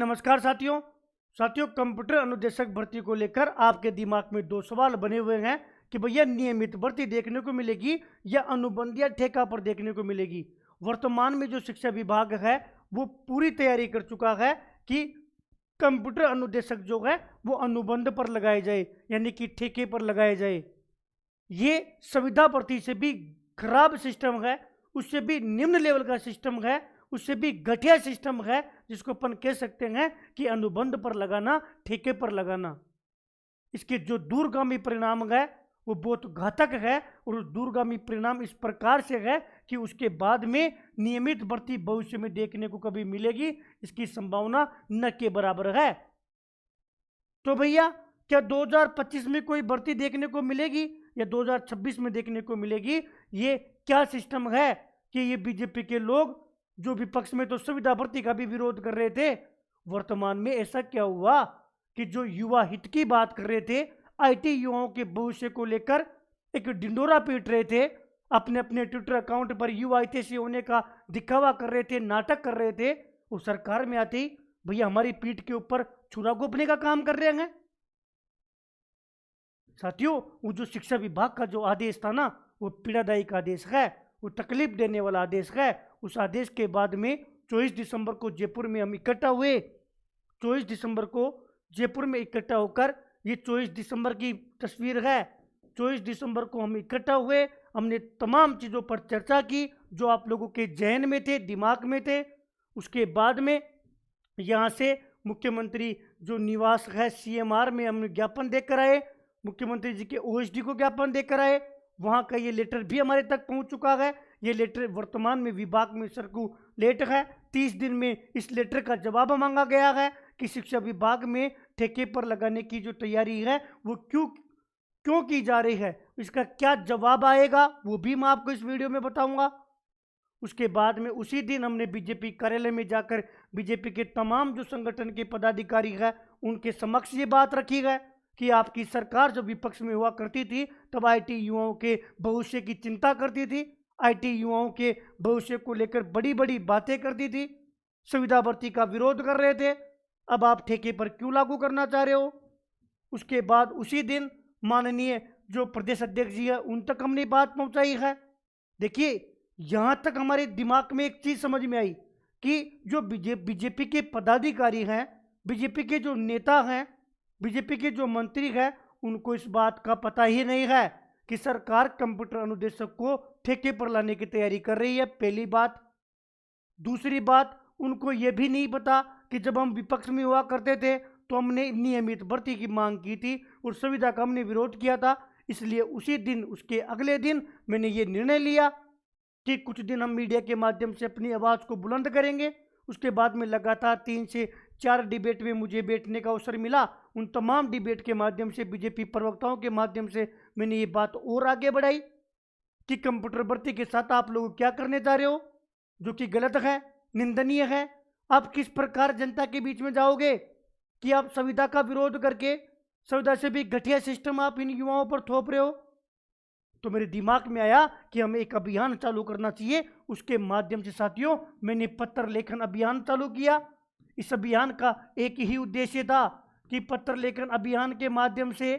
नमस्कार साथियों कंप्यूटर अनुदेशक भर्ती को लेकर आपके दिमाग में दो सवाल बने हुए हैं कि भैया नियमित भर्ती देखने को मिलेगी या अनुबंध या ठेका पर देखने को मिलेगी। वर्तमान में जो शिक्षा विभाग है वो पूरी तैयारी कर चुका है कि कंप्यूटर अनुदेशक जो है वो अनुबंध पर लगाए जाए, यानी कि ठेके पर लगाए जाए। ये संविदा भर्ती से भी खराब सिस्टम है, उससे भी निम्न लेवल का सिस्टम है, उससे भी घटिया सिस्टम है, जिसको अपन कह सकते हैं कि अनुबंध पर लगाना, ठेके पर लगाना। इसके जो दूरगामी परिणाम है वो बहुत घातक है और उस दूरगामी परिणाम इस प्रकार से है कि उसके बाद में नियमित भर्ती भविष्य में देखने को कभी मिलेगी इसकी संभावना न के बराबर है। तो भैया क्या 2025 में कोई भर्ती देखने को मिलेगी या 2026 में देखने को मिलेगी? ये क्या सिस्टम है कि ये बीजेपी के लोग जो विपक्ष में तो संविदा भर्ती का भी विरोध कर रहे थे, वर्तमान में ऐसा क्या हुआ कि जो युवा हित की बात कर रहे थे, आईटी युवाओं के भविष्य को लेकर एक ढिंडोरा पीट रहे थे, अपने अपने ट्विटर अकाउंट पर युवा हितैषी होने का दिखावा कर रहे थे, नाटक कर रहे थे, और सरकार में आते ही भैया हमारी पीठ के ऊपर छुरा घोंपने का काम कर रहे हैं। साथियों, वो जो शिक्षा विभाग का जो आदेश था ना, वो पीड़ादायक आदेश है, वो तकलीफ देने वाला आदेश है। उस आदेश के बाद में 24 दिसंबर को जयपुर में हम इकट्ठा हुए। 24 दिसंबर को जयपुर में इकट्ठा होकर, ये 24 दिसंबर की तस्वीर है, 24 दिसंबर को हम इकट्ठा हुए, हमने तमाम चीज़ों पर चर्चा की जो आप लोगों के जहन में थे, दिमाग में थे। उसके बाद में यहाँ से मुख्यमंत्री जो निवास है CMR में हम ज्ञापन देकर आए, मुख्यमंत्री जी के OSD को ज्ञापन देकर आए। वहाँ का ये लेटर भी हमारे तक पहुँच चुका है। ये लेटर वर्तमान में विभाग में सर्कुलेट है। 30 दिन में इस लेटर का जवाब मांगा गया है कि शिक्षा विभाग में ठेके पर लगाने की जो तैयारी है वो क्यों की जा रही है, इसका क्या जवाब आएगा वो भी मैं आपको इस वीडियो में बताऊंगा। उसके बाद में उसी दिन हमने बीजेपी कार्यालय में जाकर बीजेपी के तमाम जो संगठन के पदाधिकारी है उनके समक्ष ये बात रखी है कि आपकी सरकार जब विपक्ष में हुआ करती थी तब आईटी युवाओं के भविष्य की चिंता करती थी, आईटी युवाओं के भविष्य को लेकर बड़ी बड़ी बातें करती थी, संविदा भर्ती का विरोध कर रहे थे। अब आप ठेके पर क्यों लागू करना चाह रहे हो? उसके बाद उसी दिन माननीय जो प्रदेश अध्यक्ष जी है उन तक हमने बात पहुंचाई है। देखिए, यहाँ तक हमारे दिमाग में एक चीज़ समझ में आई कि जो बीजेपी के पदाधिकारी हैं, बीजेपी के जो नेता हैं, बीजेपी के जो मंत्री हैं, उनको इस बात का पता ही नहीं है कि सरकार कंप्यूटर अनुदेशक को ठेके पर लाने की तैयारी कर रही है, पहली बात। दूसरी बात, उनको ये भी नहीं पता कि जब हम विपक्ष में हुआ करते थे तो हमने नियमित भर्ती की मांग की थी और संविदा का हमने विरोध किया था। इसलिए उसी दिन, उसके अगले दिन मैंने ये निर्णय लिया कि कुछ दिन हम मीडिया के माध्यम से अपनी आवाज़ को बुलंद करेंगे। उसके बाद में लगातार 3 से 4 डिबेट में मुझे बैठने का अवसर मिला। उन तमाम डिबेट के माध्यम से, बीजेपी प्रवक्ताओं के माध्यम से मैंने ये बात और आगे बढ़ाई कि कंप्यूटर भर्ती के साथ आप लोग क्या करने जा रहे हो, जो कि गलत है, निंदनीय है। आप किस प्रकार जनता के बीच में जाओगे कि आप संविदा का विरोध करके संविदा से भी घटिया सिस्टम आप इन युवाओं पर थोप रहे हो? तो मेरे दिमाग में आया कि हमें एक अभियान चालू करना चाहिए। उसके माध्यम से साथियों मैंने पत्र लेखन अभियान चालू किया। इस अभियान का एक ही उद्देश्य था कि पत्र लेखन अभियान के माध्यम से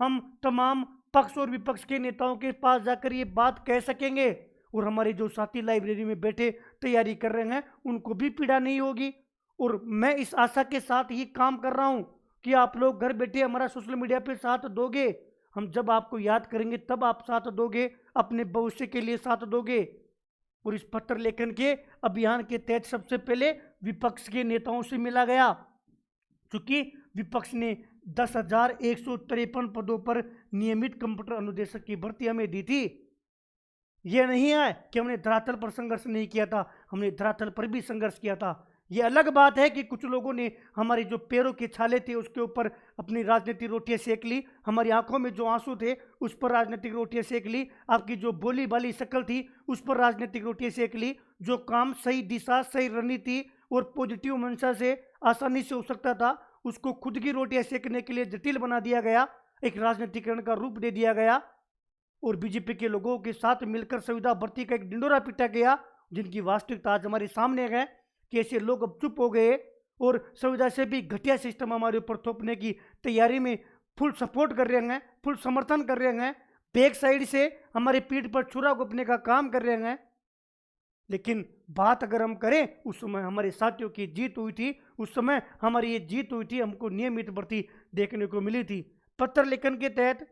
हम तमाम पक्ष और विपक्ष के नेताओं के पास जाकर ये बात कह सकेंगे और हमारे जो साथी लाइब्रेरी में बैठे तैयारी कर रहे हैं उनको भी पीड़ा नहीं होगी। और मैं इस आशा के साथ ही काम कर रहा हूँ कि आप लोग घर बैठे हमारा सोशल मीडिया पे साथ दोगे। हम जब आपको याद करेंगे तब आप साथ दोगे, अपने भविष्य के लिए साथ दोगे। और इस पत्र लेखन के अभियान के तहत सबसे पहले विपक्ष के नेताओं से मिला गया, क्योंकि विपक्ष ने 10,153 पदों पर नियमित कंप्यूटर अनुदेशक की भर्ती हमें दी थी। यह नहीं है कि हमने धरातल पर संघर्ष नहीं किया था, हमने धरातल पर भी संघर्ष किया था। ये अलग बात है कि कुछ लोगों ने हमारे जो पैरों के छाले थे उसके ऊपर अपनी राजनीतिक रोटियां सेक ली, हमारी आंखों में जो आंसू थे उस पर राजनीतिक रोटियां सेक ली, आपकी जो बोली बाली शक्ल थी उस पर राजनीतिक रोटियां सेक ली। जो काम सही दिशा, सही रणनीति और पॉजिटिव मंशा से आसानी से हो सकता था उसको खुद की रोटियां सेकने के लिए जटिल बना दिया गया, एक राजनीतिकरण का रूप दे दिया गया और बीजेपी के लोगों के साथ मिलकर संविदा भर्ती का एक ढिंडोरा पीटा गया, जिनकी वास्तविकता आज हमारे सामने है कि ऐसे लोग अब चुप हो गए और संविदा से भी घटिया सिस्टम हमारे ऊपर थोपने की तैयारी में फुल सपोर्ट कर रहे हैं, फुल समर्थन कर रहे हैं, बैक साइड से हमारी पीठ पर छुरा घोंपने का काम कर रहे हैं। लेकिन बात अगर हम करें, उस समय हमारे साथियों की जीत हुई थी, उस समय हमारी ये जीत हुई थी, हमको नियमित भर्ती देखने को मिली थी। पत्र लेखन के तहत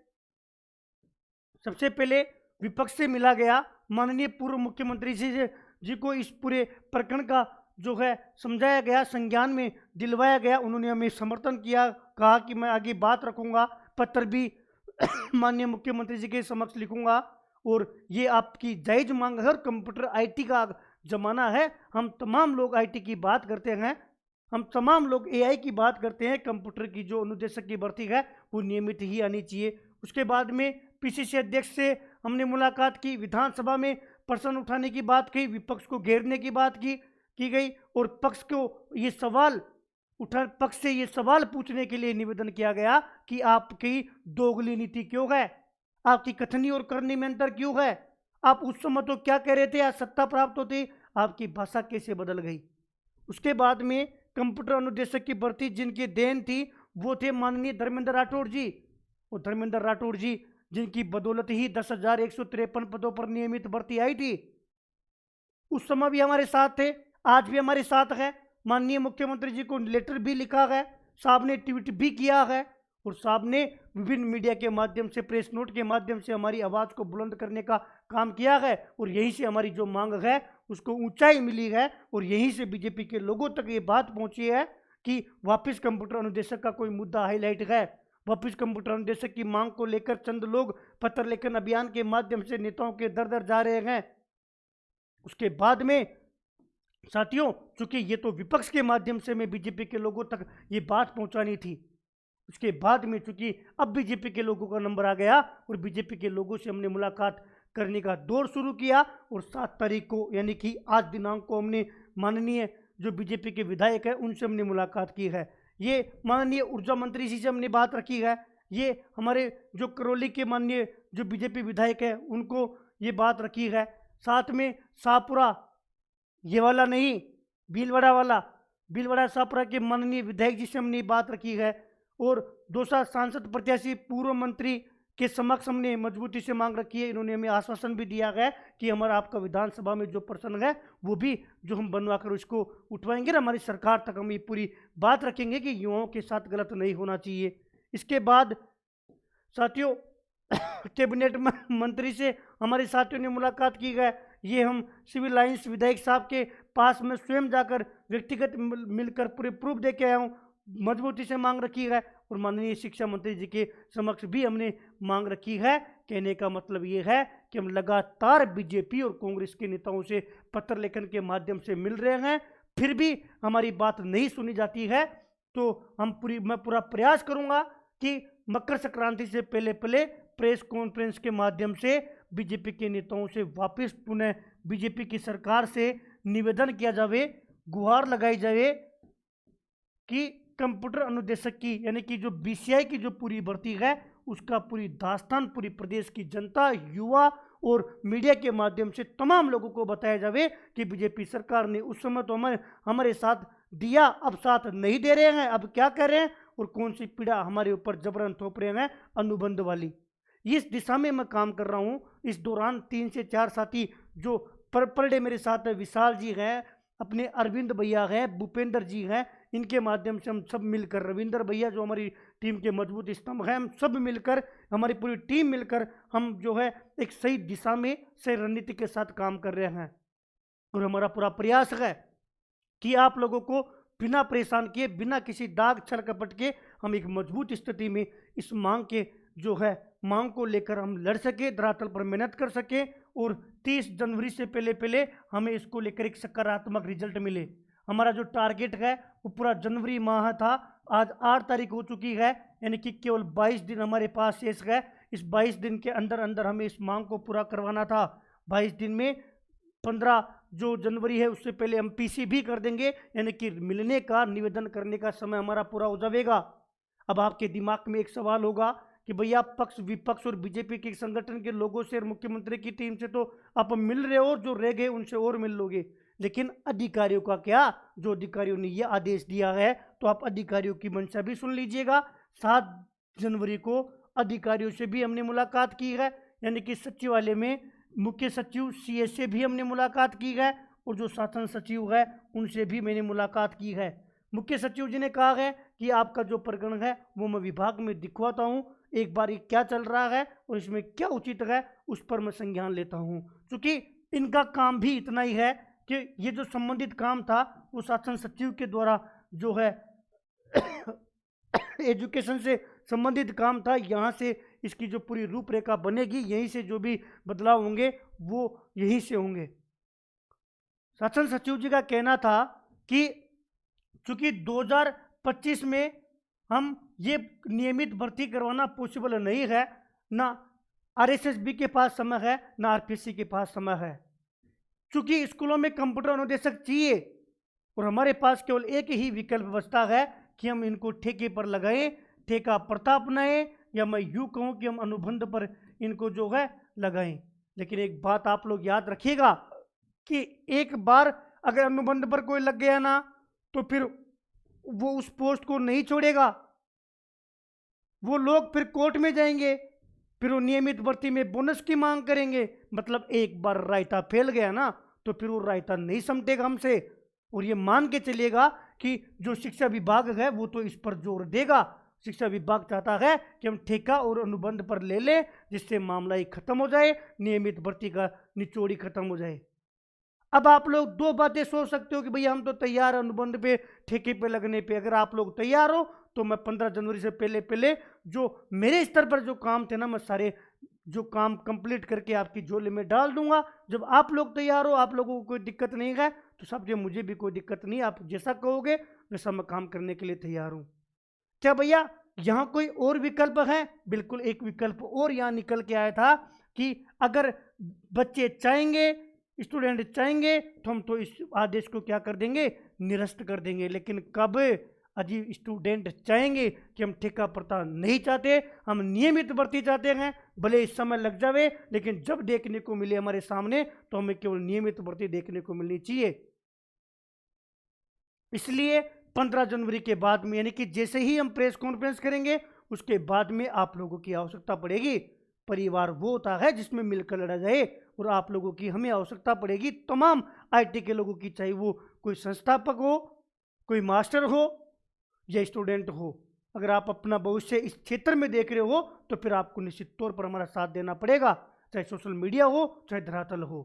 सबसे पहले विपक्ष से मिला गया, माननीय पूर्व मुख्यमंत्री जी को इस पूरे प्रकरण का जो है समझाया गया, संज्ञान में दिलवाया गया। उन्होंने हमें समर्थन किया, कहा कि मैं आगे बात रखूंगा, पत्र भी माननीय मुख्यमंत्री जी के समक्ष लिखूंगा और ये आपकी जायज मांग है। और कंप्यूटर आईटी का जमाना है, हम तमाम लोग आईटी की बात करते हैं, हम तमाम लोग एआई की बात करते हैं। कंप्यूटर की जो अनुदेशक की भर्ती है वो नियमित ही आनी चाहिए। उसके बाद में पीसीसी अध्यक्ष से हमने मुलाकात की, विधानसभा में प्रश्न उठाने की बात की, विपक्ष को घेरने की बात की गई और पक्ष से ये सवाल पूछने के लिए निवेदन किया गया कि आपकी दोगली नीति क्यों है, आपकी कथनी और करनी में अंतर क्यों है, आप उस समय तो क्या कह रहे थे, आज सत्ता प्राप्त होती, आपकी भाषा कैसे बदल गई। उसके बाद में कंप्यूटर अनुदेशक की भर्ती जिनकी देन थी वो थे माननीय धर्मेंद्र राठौड़ जी। और धर्मेंद्र राठौड़ जी जिनकी बदौलत ही 10,153 पदों पर नियमित भर्ती आई थी, उस समय भी हमारे साथ थे, आज भी हमारे साथ है। माननीय मुख्यमंत्री जी को लेटर भी लिखा है, साहब ने ट्वीट भी किया है और साहब ने विभिन्न मीडिया के माध्यम से, प्रेस नोट के माध्यम से हमारी आवाज़ को बुलंद करने का काम किया है और यहीं से हमारी जो मांग है उसको ऊंचाई मिली है और यहीं से बीजेपी के लोगों तक ये बात पहुंची है कि वापस कंप्यूटर अनुदेशक का कोई मुद्दा हाईलाइट है। वापस कंप्यूटर अनुदेशक की मांग को लेकर चंद लोग पत्र लेखन अभियान के माध्यम से नेताओं के दर दर जा रहे हैं। उसके बाद में साथियों, चूंकि ये तो विपक्ष के माध्यम से मैं बीजेपी के लोगों तक ये बात पहुंचानी थी, उसके बाद में चूंकि अब बीजेपी के लोगों का नंबर आ गया और बीजेपी के लोगों से हमने मुलाकात करने का दौर शुरू किया और 7 तारीख को यानी कि आज दिनांक को हमने माननीय जो बीजेपी के विधायक है उनसे हमने मुलाकात की है। ये माननीय ऊर्जा मंत्री जी से हमने बात रखी है, ये हमारे जो करौली के माननीय जो बीजेपी विधायक है उनको ये बात रखी है, साथ में शाहपुरा ये वाला नहीं, भीलवाड़ा शाहपुरा के माननीय विधायक जी से हमने बात रखी है और दौसा सांसद प्रत्याशी पूर्व मंत्री के समक्ष हमने मजबूती से मांग रखी है। इन्होंने हमें आश्वासन भी दिया है कि हमारा आपका विधानसभा में जो प्रश्न है वो भी जो हम बनवा कर उसको उठवाएंगे ना, हमारी सरकार तक हम ये पूरी बात रखेंगे कि युवाओं के साथ गलत नहीं होना चाहिए। इसके बाद साथियों कैबिनेट मंत्री से हमारे साथियों ने मुलाकात की है, ये हम सिविल लाइंस विधायक साहब के पास में स्वयं जाकर व्यक्तिगत मिलकर पूरे प्रूफ दे के आया हूँ, मजबूती से मांग रखी है और माननीय शिक्षा मंत्री जी के समक्ष भी हमने मांग रखी है। कहने का मतलब ये है कि हम लगातार बीजेपी और कांग्रेस के नेताओं से पत्र लेखन के माध्यम से मिल रहे हैं, फिर भी हमारी बात नहीं सुनी जाती है। तो मैं पूरा प्रयास करूंगा कि मकर संक्रांति से पहले प्रेस कॉन्फ्रेंस के माध्यम से बीजेपी के नेताओं से वापस पुनः बीजेपी की सरकार से निवेदन किया जावे, गुहार लगाई जाए कि कंप्यूटर अनुदेशक की यानी कि जो बीसीआई की जो पूरी भर्ती है उसका पूरी दास्तान पूरी प्रदेश की जनता, युवा और मीडिया के माध्यम से तमाम लोगों को बताया जावे कि बीजेपी सरकार ने उस समय तो हमारे साथ दिया, अब साथ नहीं दे रहे हैं, अब क्या कर रहे हैं और कौन सी पीड़ा हमारे ऊपर जबरन थोप रहे हैं अनुबंध वाली। इस दिशा में मैं काम कर रहा हूँ। इस दौरान 3 से 4 साथी जो पर डे मेरे साथ है, विशाल जी हैं, अपने अरविंद भैया हैं, भूपेंद्र जी हैं, इनके माध्यम से हम सब मिलकर, रविंदर भैया जो हमारी टीम के मजबूत स्तंभ हैं, हम सब मिलकर, हमारी पूरी टीम मिलकर हम जो है एक सही दिशा में सही रणनीति के साथ काम कर रहे हैं और हमारा पूरा प्रयास है कि आप लोगों को बिना परेशान किए, बिना किसी दाग छल कपट के हम एक मजबूत स्थिति में इस मांग को लेकर हम लड़ सके, धरातल पर मेहनत कर सके और 30 जनवरी से पहले हमें इसको लेकर एक सकारात्मक रिजल्ट मिले। हमारा जो टारगेट है वो पूरा जनवरी माह था, आज 8 तारीख हो चुकी है, यानी कि केवल 22 दिन हमारे पास शेष है। इस 22 दिन के अंदर हमें इस मांग को पूरा करवाना था। 22 दिन में 15 जो जनवरी है उससे पहले हम पीसी भी कर देंगे, यानी कि मिलने का, निवेदन करने का समय हमारा पूरा हो जाएगा। अब आपके दिमाग में एक सवाल होगा कि भैया पक्ष विपक्ष और बीजेपी के संगठन के लोगों से और मुख्यमंत्री की टीम से तो आप मिल रहे हो, जो रह गए उनसे और मिल लोगे, लेकिन अधिकारियों का क्या, जो अधिकारियों ने ये आदेश दिया है, तो आप अधिकारियों की मंशा भी सुन लीजिएगा। 7 जनवरी को अधिकारियों से भी हमने मुलाकात की है, यानी कि सचिवालय में मुख्य सचिव CS से भी हमने मुलाकात की है, और जो शासन सचिव है उनसे भी मैंने मुलाकात की है। मुख्य सचिव जी ने कहा है कि आपका जो प्रकरण है वो मैं विभाग में दिखवाता हूँ, एक बार ये क्या चल रहा है और इसमें क्या उचित है उस पर मैं संज्ञान लेता हूँ। क्योंकि इनका काम भी इतना ही है कि ये जो संबंधित काम था वो शासन सचिव के द्वारा जो है एजुकेशन से संबंधित काम था, यहाँ से इसकी जो पूरी रूपरेखा बनेगी, यहीं से जो भी बदलाव होंगे वो यहीं से होंगे। शासन सचिव जी का कहना था कि चूंकि 2025 में हम ये नियमित भर्ती करवाना पॉसिबल नहीं है, ना RSSB के पास समय है, ना RPSC के पास समय है। चूंकि स्कूलों में कंप्यूटर अनुदेशक चाहिए और हमारे पास केवल एक ही विकल्प बचता है कि हम इनको ठेके पर लगाएं, ठेका प्रथा अपनाएं, या मैं यूँ कहूँ कि हम अनुबंध पर इनको जो है लगाएं। लेकिन एक बात आप लोग याद रखिएगा कि एक बार अगर अनुबंध पर कोई लग गया ना, तो फिर वो उस पोस्ट को नहीं छोड़ेगा। वो लोग फिर कोर्ट में जाएंगे, फिर वो नियमित भर्ती में बोनस की मांग करेंगे। मतलब एक बार रायता फैल गया ना, तो फिर वो रायता नहीं समटेगा हमसे। और ये मान के चलिएगा कि जो शिक्षा विभाग है वो तो इस पर जोर देगा। शिक्षा विभाग चाहता है कि हम ठेका और अनुबंध पर ले लें, जिससे मामला ही खत्म हो जाए, नियमित भर्ती का निचोड़ी खत्म हो जाए। अब आप लोग दो बातें सोच सकते हो कि भैया हम तो तैयार हैं अनुबंध पे, ठेके पे लगने पे। अगर आप लोग तैयार हो तो मैं 15 जनवरी से पहले पहले जो मेरे स्तर पर जो काम थे ना, मैं सारे जो काम कंप्लीट करके आपकी झोली में डाल दूंगा। जब आप लोग तैयार हो, आप लोगों को कोई दिक्कत नहीं है, तो समझे मुझे भी कोई दिक्कत नहीं। आप जैसा कहोगे वैसा मैं काम करने के लिए तैयार हूँ। क्या भैया यहाँ कोई और विकल्प है? बिल्कुल एक विकल्प और यहाँ निकल के आया था कि अगर बच्चे चाहेंगे, स्टूडेंट चाहेंगे, तो हम तो इस आदेश को क्या कर देंगे, निरस्त कर देंगे। लेकिन कब? अजी स्टूडेंट चाहेंगे कि हम ठेका प्रथा नहीं चाहते, हम नियमित भर्ती चाहते हैं, भले इस समय लग जावे, लेकिन जब देखने को मिले हमारे सामने तो हमें केवल नियमित भर्ती देखने को मिलनी चाहिए। इसलिए 15 जनवरी के बाद में, यानी कि जैसे ही हम प्रेस कॉन्फ्रेंस करेंगे उसके बाद में आप लोगों की आवश्यकता पड़ेगी। परिवार वो होता है जिसमें मिलकर लड़ा जाए, और आप लोगों की हमें आवश्यकता पड़ेगी, तमाम IT के लोगों की, चाहे वो कोई संस्थापक हो, कोई मास्टर हो या स्टूडेंट हो। अगर आप अपना भविष्य इस क्षेत्र में देख रहे हो तो फिर आपको निश्चित तौर पर हमारा साथ देना पड़ेगा, चाहे सोशल मीडिया हो चाहे धरातल हो।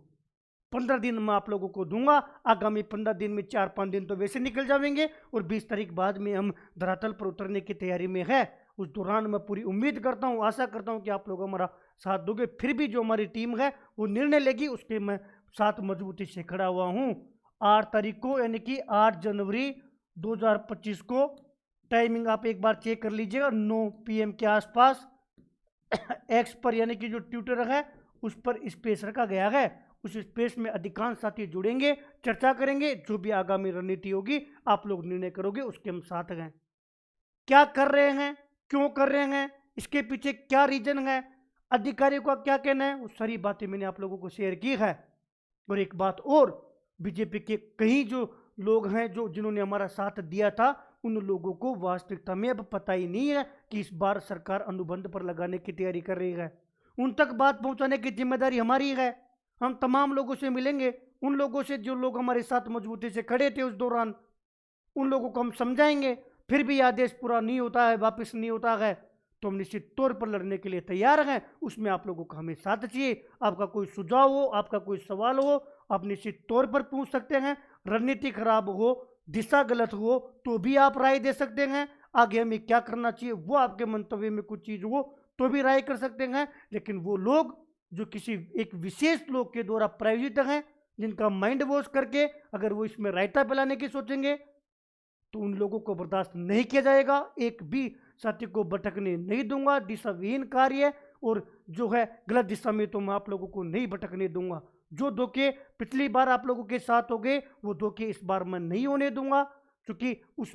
15 दिन मैं आप लोगों को दूंगा। आगामी 15 दिन में 4-5 दिन तो वैसे निकल जाएंगे, और 20 तारीख बाद में हम धरातल पर उतरने की तैयारी में है। उस दौरान मैं पूरी उम्मीद करता हूँ, आशा करता हूँ कि आप लोग हमारा साथ दोगे। फिर भी जो हमारी टीम है वो निर्णय लेगी, उसके मैं साथ मजबूती से खड़ा हुआ हूँ। 8 तारीख को, यानी कि 8 जनवरी 2025 को, टाइमिंग आप एक बार चेक कर लीजिएगा, 9 PM के आसपास एक्स पर, यानी कि जो ट्विटर है उस पर स्पेस रखा गया है। उस स्पेस में अधिकांश साथी जुड़ेंगे, चर्चा करेंगे, जो भी आगामी रणनीति होगी आप लोग निर्णय करोगे, उसके हम साथ हैं। क्या कर रहे हैं, क्यों कर रहे हैं, इसके पीछे क्या रीजन है, अधिकारियों का क्या कहना है, वो सारी बातें मैंने आप लोगों को शेयर की है। और एक बात और, बीजेपी के कई जो लोग हैं जो जिन्होंने हमारा साथ दिया था, उन लोगों को वास्तविकता में अब पता ही नहीं है कि इस बार सरकार अनुबंध पर लगाने की तैयारी कर रही है। उन तक बात पहुंचाने की जिम्मेदारी हमारी है। हम तमाम लोगों से मिलेंगे, उन लोगों से जो लोग हमारे साथ मजबूती से खड़े थे उस दौरान, उन लोगों को हम समझाएंगे। फिर भी आदेश पूरा नहीं होता है, वापस नहीं होता है, तो हम निश्चित तौर पर लड़ने के लिए तैयार हैं। उसमें आप लोगों का हमें साथ चाहिए। आपका कोई सुझाव हो, आपका कोई सवाल हो, आप निश्चित तौर पर पूछ सकते हैं। रणनीति खराब हो, दिशा गलत हो, तो भी आप राय दे सकते हैं। आगे हमें क्या करना चाहिए वो आपके मंतव्य में कुछ चीज़ हो तो भी राय कर सकते हैं। लेकिन वो लोग जो किसी एक विशेष लोग के द्वारा प्रायोजित हैं, जिनका माइंड वॉश करके अगर वो इसमें रायता फैलाने की सोचेंगे, तो उन लोगों को बर्दाश्त नहीं किया जाएगा। एक भी साथी को भटकने नहीं दूंगा। दिशाविहीन कार्य और जो है गलत दिशा में तो मैं आप लोगों को नहीं भटकने दूंगा। जो धोखे पिछली बार आप लोगों के साथ हो गए, वो धोखे इस बार मैं नहीं होने दूंगा। क्योंकि उस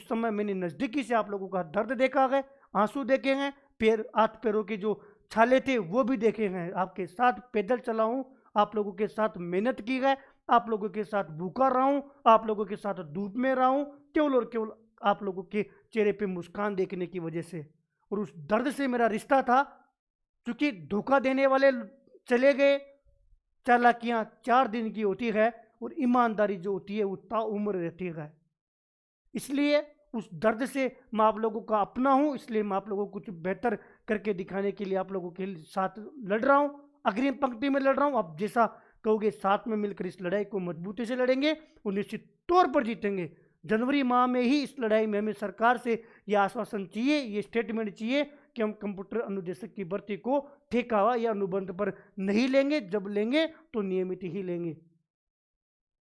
समय मैंने नज़दीकी से आप लोगों का दर्द देखा है, आंसू देखे हैं, हाथ पैरों के जो छाले थे वो भी देखे हैं। आपके साथ पैदल चला हूँ, आप लोगों के साथ मेहनत की है, आप लोगों के साथ भूखा रहा हूं, आप लोगों के साथ धूप में रहा हूं, केवल और केवल आप लोगों के चेहरे पे मुस्कान देखने की वजह से। और उस दर्द से मेरा रिश्ता था, क्योंकि धोखा देने वाले चले गए। चालाकियां 4 दिन की होती है और ईमानदारी जो होती है वो ताउम्र रहती है। इसलिए उस दर्द से मैं आप लोगों का अपना हूं, इसलिए मैं आप लोगों को कुछ बेहतर करके दिखाने के लिए आप लोगों के साथ लड़ रहा हूं, अग्रिम पंक्ति में लड़ रहा हूं। आप जैसा कहोगे साथ में मिलकर इस लड़ाई को मजबूती से लड़ेंगे और निश्चित तौर पर जीतेंगे। जनवरी माह में ही इस लड़ाई में हमें सरकार से यह आश्वासन चाहिए, ये स्टेटमेंट चाहिए कि हम कंप्यूटर अनुदेशक की भर्ती को ठेका या अनुबंध पर नहीं लेंगे, जब लेंगे तो नियमित ही लेंगे।